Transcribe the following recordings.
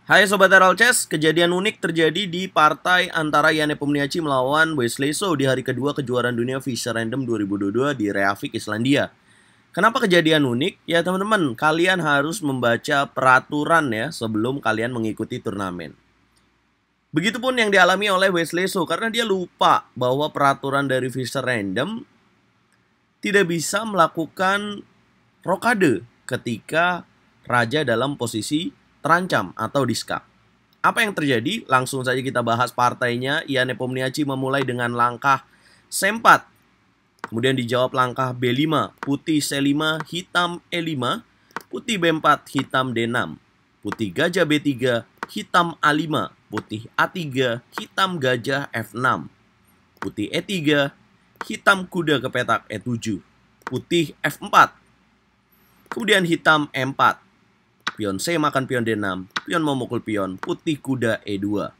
Hai Sobat Herald Chess, kejadian unik terjadi di partai antara Jan Nepomniachtchi melawan Wesley So di hari kedua kejuaraan dunia Fischer Random 2022 di Reykjavik, Islandia. Kenapa kejadian unik? Ya teman-teman, kalian harus membaca peraturan ya sebelum kalian mengikuti turnamen. Begitupun yang dialami oleh Wesley So karena dia lupa bahwa peraturan dari Fischer Random tidak bisa melakukan rokade ketika raja dalam posisi terancam atau diskak. Apa yang terjadi? Langsung saja kita bahas partainya. Jan Nepomniachtchi memulai dengan langkah C4. Kemudian dijawab langkah B5. Putih C5, hitam E5. Putih B4, hitam D6. Putih gajah B3, hitam A5. Putih A3, hitam gajah F6. Putih E3, hitam kuda ke petak E7. Putih F4. Kemudian hitam E4. Pion C makan pion D6, pion memukul pion, putih kuda E2.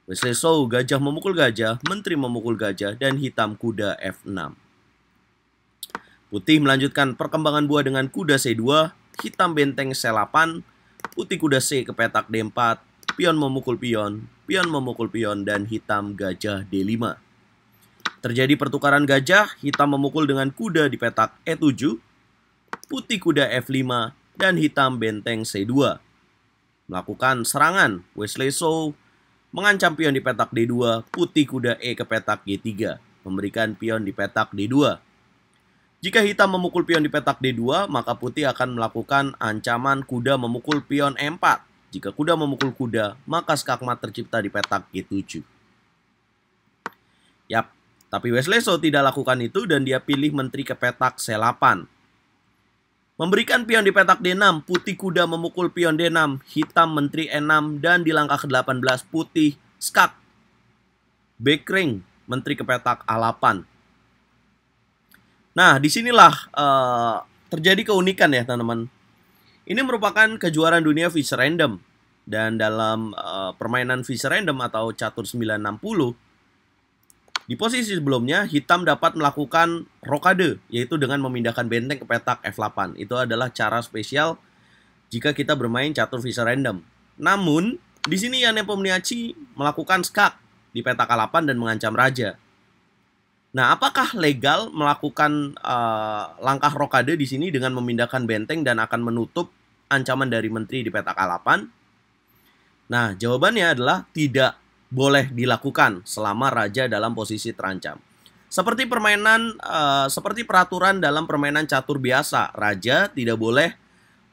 Wesley So, gajah memukul gajah, menteri memukul gajah, dan hitam kuda F6. Putih melanjutkan perkembangan buah dengan kuda C2, hitam benteng C8, putih kuda C ke petak D4, pion memukul pion memukul pion, dan hitam gajah D5. Terjadi pertukaran gajah, hitam memukul dengan kuda di petak E7, putih kuda F5, dan hitam benteng C2. Melakukan serangan, Wesley So mengancam pion di petak D2, putih kuda E ke petak G3, memberikan pion di petak D2. Jika hitam memukul pion di petak D2, maka putih akan melakukan ancaman kuda memukul pion E4. Jika kuda memukul kuda, maka skakmat tercipta di petak G7. Yap, tapi Wesley So tidak lakukan itu dan dia pilih menteri ke petak C8. Memberikan pion di petak D6, putih kuda memukul pion D6, hitam menteri E6, dan di langkah ke-18 putih skak. Backring, menteri ke petak A8. Nah, disinilah terjadi keunikan ya teman-teman. Ini merupakan kejuaraan dunia Fischer Random. Dan dalam permainan Fischer Random atau catur 960, di posisi sebelumnya, hitam dapat melakukan rokade, yaitu dengan memindahkan benteng ke petak F8. Itu adalah cara spesial jika kita bermain catur Fischer Random. Namun, di sini Jan Nepomniachtchi melakukan skak di petak A8 dan mengancam raja. Nah, apakah legal melakukan langkah rokade di sini dengan memindahkan benteng dan akan menutup ancaman dari menteri di petak A8? Nah, jawabannya adalah tidak boleh dilakukan selama raja dalam posisi terancam. Seperti peraturan dalam permainan catur biasa, raja tidak boleh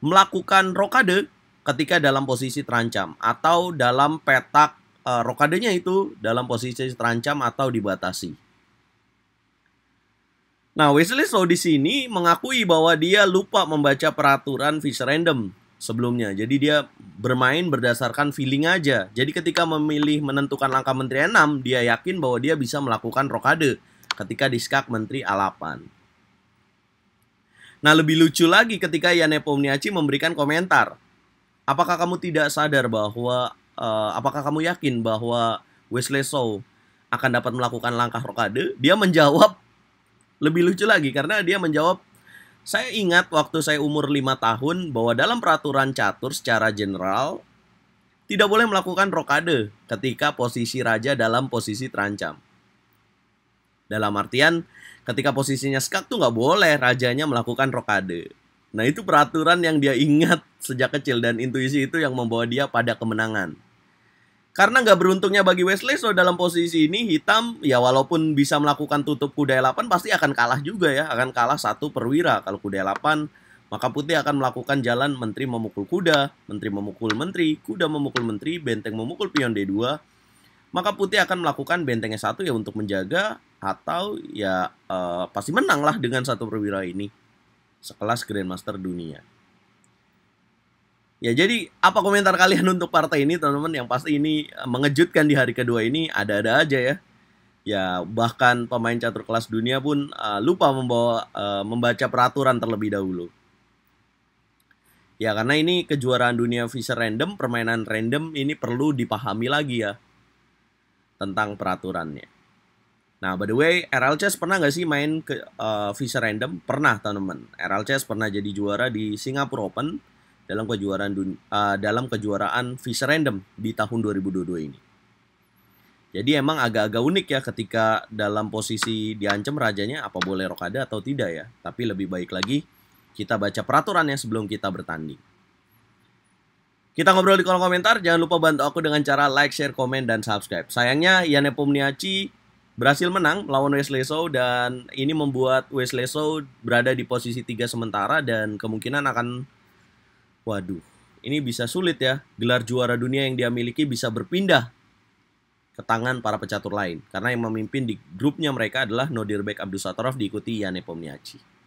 melakukan rokade ketika dalam posisi terancam atau dalam petak rokadenya itu dalam posisi terancam atau dibatasi. Nah, Wesley So di sini mengakui bahwa dia lupa membaca peraturan Fischer Random sebelumnya. Jadi dia bermain berdasarkan feeling aja. Jadi ketika memilih menentukan langkah menteri E6, dia yakin bahwa dia bisa melakukan rokade ketika diskak menteri A8. Nah, lebih lucu lagi ketika Jan Nepomniachtchi memberikan komentar. Apakah kamu tidak sadar bahwa apakah kamu yakin bahwa Wesley So akan dapat melakukan langkah rokade? Dia menjawab lebih lucu lagi karena dia menjawab, saya ingat waktu saya umur 5 tahun bahwa dalam peraturan catur secara general tidak boleh melakukan rokade ketika posisi raja dalam posisi terancam. Dalam artian ketika posisinya skak tuh nggak boleh rajanya melakukan rokade. Nah, itu peraturan yang dia ingat sejak kecil dan intuisi itu yang membawa dia pada kemenangan. Karena nggak beruntungnya bagi Wesley So dalam posisi ini, hitam ya walaupun bisa melakukan tutup kuda E8 pasti akan kalah juga ya. Akan kalah 1 perwira. Kalau kuda E8 maka putih akan melakukan jalan menteri memukul kuda, menteri memukul menteri, kuda memukul menteri, benteng memukul pion D2. Maka putih akan melakukan benteng E1 ya untuk menjaga atau ya pasti menang lah dengan 1 perwira ini. Sekelas Grandmaster dunia. Ya, jadi apa komentar kalian untuk partai ini teman-teman? Yang pasti ini mengejutkan di hari kedua ini, ada-ada aja ya. Ya, bahkan pemain catur kelas dunia pun lupa membaca peraturan terlebih dahulu. Ya, karena ini kejuaraan dunia Fischer Random, permainan random ini perlu dipahami lagi ya tentang peraturannya. Nah, by the way, RL Chess pernah nggak sih main ke Fischer Random? Pernah teman-teman. RL Chess pernah jadi juara di Singapura Open. dalam kejuaraan FISA Random di tahun 2022 ini. Jadi emang agak-agak unik ya ketika dalam posisi diancam rajanya apa boleh rokade atau tidak ya. Tapi lebih baik lagi kita baca peraturannya sebelum kita bertanding. Kita ngobrol di kolom komentar, jangan lupa bantu aku dengan cara like, share, komen, dan subscribe. Sayangnya Ian Nepomniachtchi berhasil menang melawan Wesley So dan ini membuat Wesley So berada di posisi 3 sementara dan kemungkinan akan, waduh, ini bisa sulit ya. Gelar juara dunia yang dia miliki bisa berpindah ke tangan para pecatur lain. Karena yang memimpin di grupnya mereka adalah Nodirbek Abdusattorov diikuti Ian Nepomniachtchi.